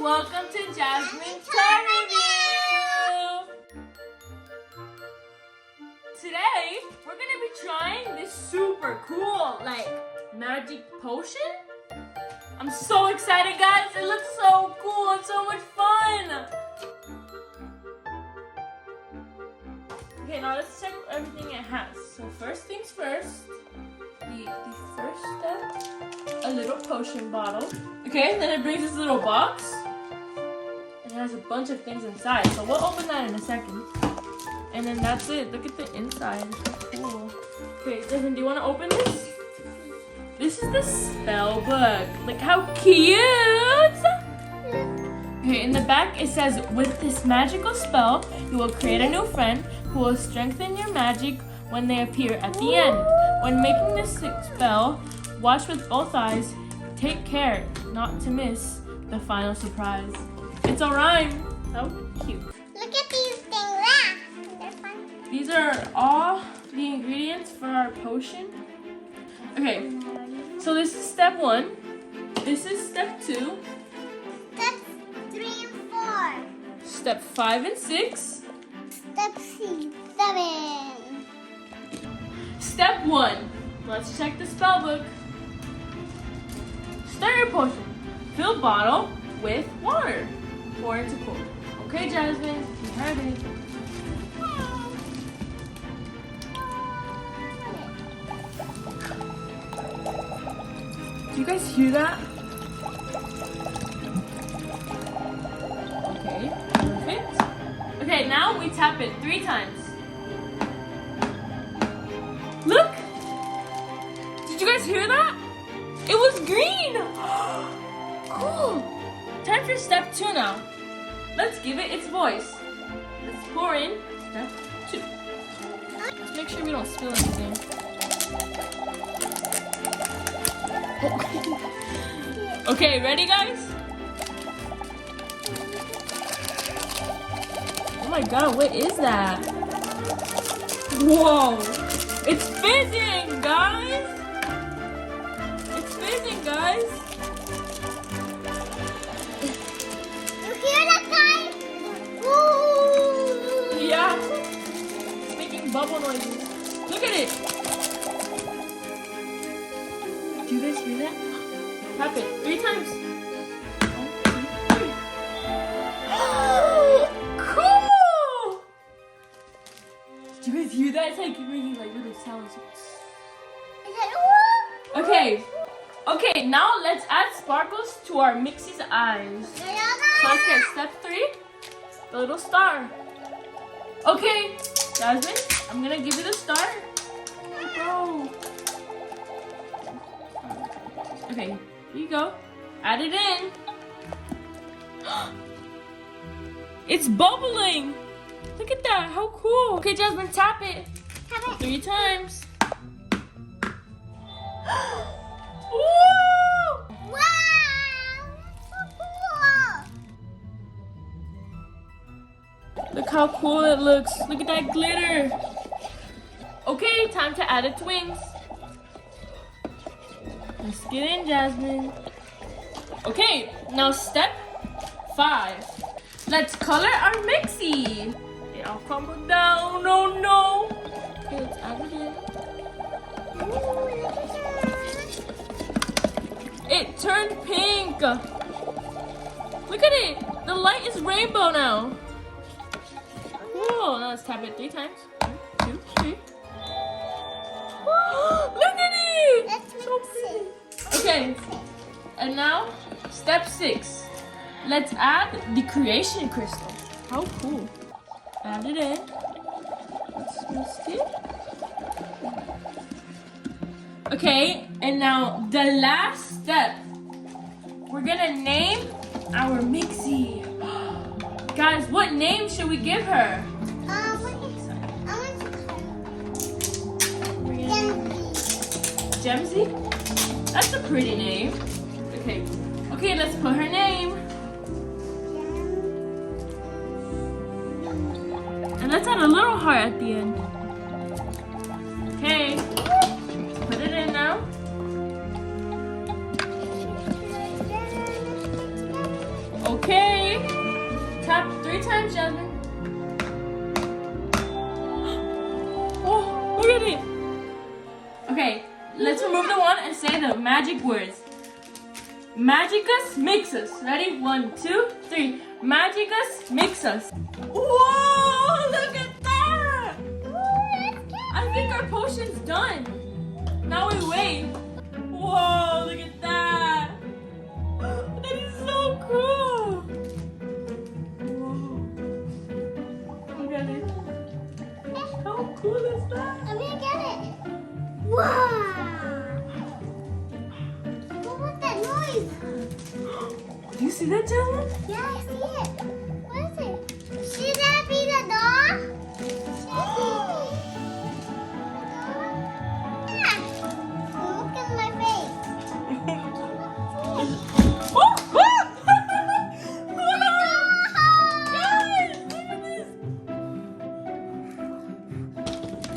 welcome to Jasmin's Toy Review! Today, we're gonna be trying this super cool, magic potion. I'm so excited, guys! It looks so cool and so much fun! Okay, now let's check everything it has. So first things first, the first step, a little potion bottle. Okay, then it brings this little box. It has a bunch of things inside, so we'll open that in a second. And then that's it. Look at the inside. It's so cool. Okay, Jasmin, do you want to open this? This is the spell book. Look how cute! Okay, in the back it says, with this magical spell, you will create a new friend who will strengthen your magic when they appear at the end. When making this spell, watch with both eyes. Take care not to miss the final surprise. It's a rhyme. How cute. Look at these things. They're fun. These are all the ingredients for our potion. Okay, so this is step 1. This is step 2. Steps 3 and 4. Step 5 and 6. Step 7. Step 1. Let's check the spell book. Start your potion. Fill bottle with water. Pour into cold. Okay, Jasmin, you heard it. Do you guys hear that? Okay, perfect. Okay, now we tap it 3 times. Look! Did you guys hear that? It was green! Cool! Time for step 2 now. Let's give it its voice. Let's pour in step 2. Let's make sure we don't spill anything. Okay, ready, guys? Oh my god, what is that? Whoa! It's fizzing, guys! It's fizzing, guys! You hear that, guys? Ooh. Yeah! It's making bubble noises. Look at it! Do you guys hear that? Tap it 3 times. 1, 2, 3. Cool! Do you guys hear that? It's like making little sounds. Okay. Okay, now let's add sparkles to our Mixie's eyes. So let's get step 3, the little star. Okay, Jasmin, I'm gonna give you the star. Go. Okay, here you go. Add it in. It's bubbling. Look at that, how cool. Okay, Jasmin, tap it. Tap it. 3 times. Woo! Wow! That's so cool. Look how cool it looks. Look at that glitter. Okay, time to add its wings. Let's get in, Jasmin. Okay, now step 5. Let's color our Mixie. They all crumbled down. Oh no. Okay, let's add it in. It turned pink. Look at it. The light is rainbow now. Cool. Now let's tap it 3 times. 1, 2, 3. Look at it. Let's So mix it. Okay. And now, step 6. Let's add the creation crystal. How cool. Add it in. Let's mix it. Okay, and now the last step. We're gonna name our Mixie. Guys, what name should we give her? I want to Gemsy? That's a pretty name. Okay. Okay, let's put her name. And let's add a little heart at the end. Okay. Put it in now. Okay. Tap 3 times, Jasmin. Oh, look at it. Okay, let's remove the one and say the magic words. Magicus Mixes. Ready? 1, 2, 3. Magicus Mixes. Whoa! Look at that! I think our potion's done. Now we wait. Whoa! Look at that! That is so cool! Whoa! Look at it. How cool is that? Let me get it. Wow. What was that noise? Do you see that, Jasmin? Yeah, I see it. What is it? Should that be the door? Look at my face. Oh!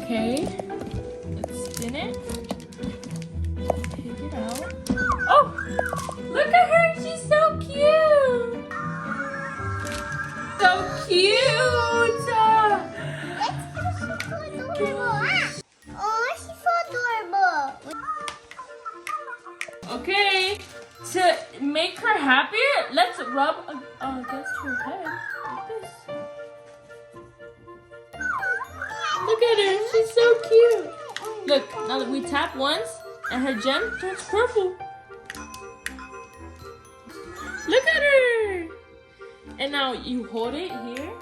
Okay, let's spin it. Take it out. Oh! Look at her, she's so cute! So cute! She's so adorable. Oh, she's so adorable. Okay, to make her happier, let's rub against her head like this. Look at her, she's so cute. Look, now that we tap once and her gem turns purple. Look at her. And now you hold it here.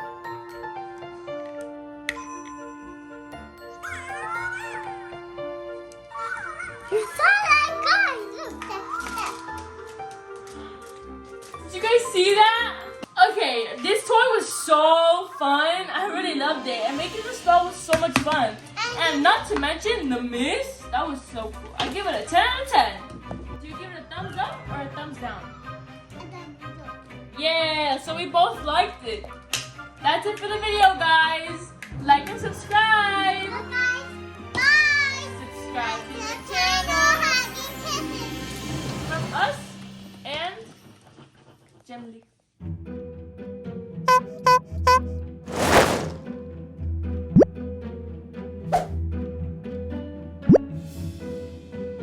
You saw that, guys. Look, that. Did you guys see that? Okay, this toy was so fun. I really loved it. And making the spell was so much fun. And not to mention the mist. That was so cool. I give it a 10 out of 10. Do you give it a thumbs up or a thumbs down? Yeah, so we both liked it. That's it for the video, guys. Like and subscribe. Bye. Bye. Subscribe to the Channel channel Hugging Kisses. from us and Gemly.